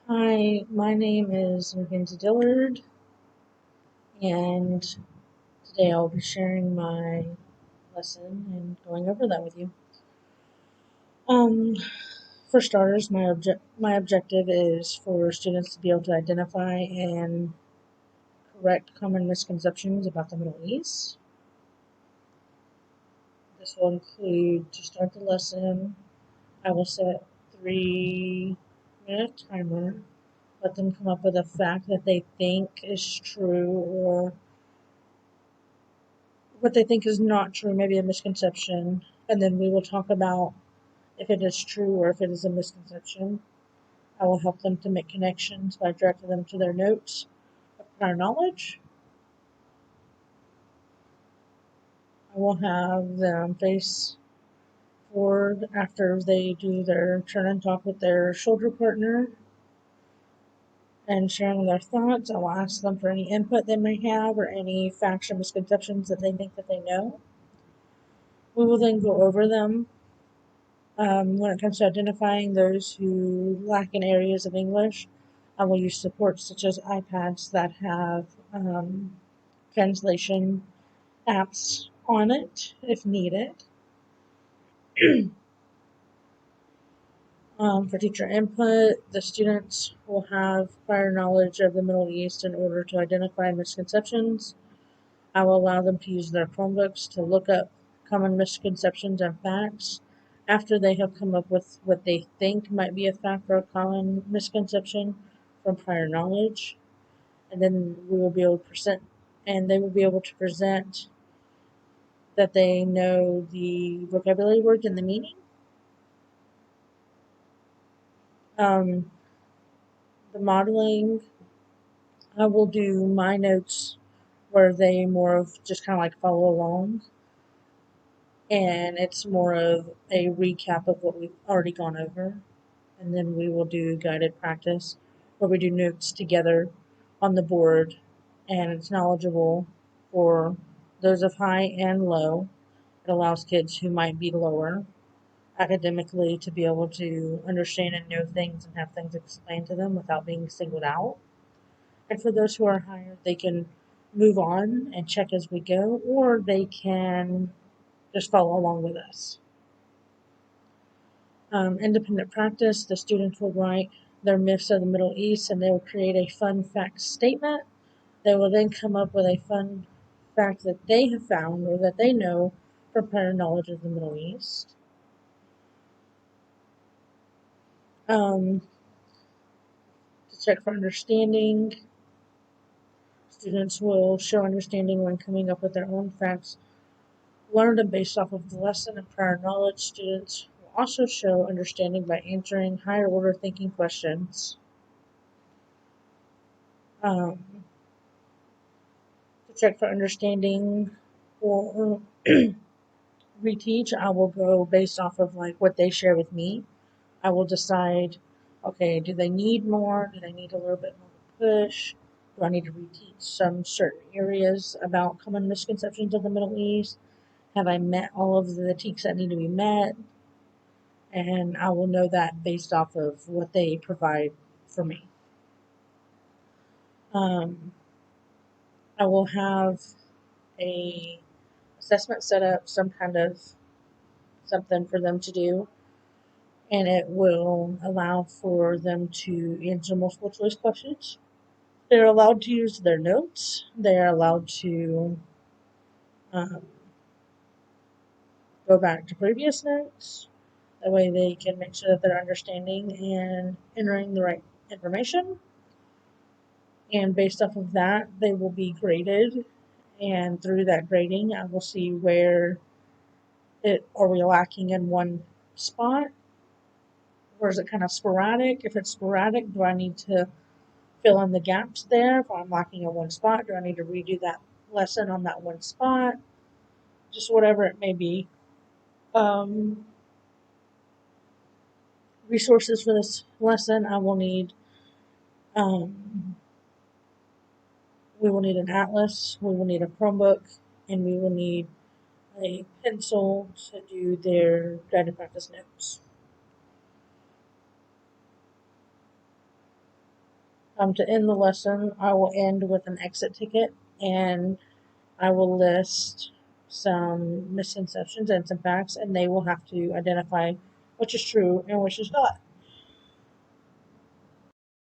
Hi, my name is Mackenzie Dillard, and today I'll be sharing my lesson and going over that with you. Um, for starters, my objective is for students to be able to identify and correct common misconceptions about the Middle East. This will include, to start the lesson, I will set 3-minute timer. Let them come up with a fact that they think is true or what they think is not true, maybe a misconception, and then we will talk about if it is true or if it is a misconception. I will help them to make connections by directing them to their notes of prior knowledge. I will have them face forward after they do their turn and talk with their shoulder partner and sharing their thoughts. I will ask them for any input they may have or any facts or misconceptions that they think that they know. We will then go over them when it comes to identifying those who lack in areas of English. I will use supports such as iPads that have translation apps on it if needed. For teacher input, the students will have prior knowledge of the Middle East in order to identify misconceptions. I will allow them to use their Chromebooks to look up common misconceptions and facts after they have come up with what they think might be a fact or a common misconception from prior knowledge. And then we will be able to present, and they will be able to present that they know the vocabulary words and the meaning. Um, the modeling, I will do my notes where they more of just kind of like follow along, and it's more of a recap of what we've already gone over. And then we will do guided practice where we do notes together on the board, and it's knowledgeable for those of high and low. It allows kids who might be lower academically to be able to understand and know things and have things explained to them without being singled out. And for those who are higher, they can move on and check as we go, or they can just follow along with us. Independent practice, the students will write their myths of the Middle East and they will create a fun fact statement. They will then come up with a fun fact that they have found or that they know from prior knowledge of the Middle East. To check for understanding, students will show understanding when coming up with their own facts learned and based off of the lesson and prior knowledge. Students will also show understanding by answering higher order thinking questions. Um, to check for understanding or reteach, I will go based off of like what they share with me. I will decide, okay, do they need more? Do they need a little bit more push? Do I need to reteach some certain areas about common misconceptions of the Middle East? Have I met all of the critiques that need to be met? And I will know that based off of what they provide for me. Um, I will have a assessment set up, some kind of something for them to do, and it will allow for them to answer multiple choice questions. They're allowed to use their notes. They are allowed to um, go back to previous notes. That way they can make sure that they're understanding and entering the right information. And based off of that, they will be graded. And through that grading, I will see where it are we lacking in one spot, or is it kind of sporadic? If it's sporadic, do I need to fill in the gaps there? If I'm lacking in one spot, do I need to redo that lesson on that one spot? Just whatever it may be. Um, Resources for this lesson, I will need. Um, we will need an atlas. We will need a Chromebook, and we will need a pencil to do their guided practice notes. To end the lesson, I will end with an exit ticket, and I will list some misconceptions and some facts, and they will have to identify which is true and which is not.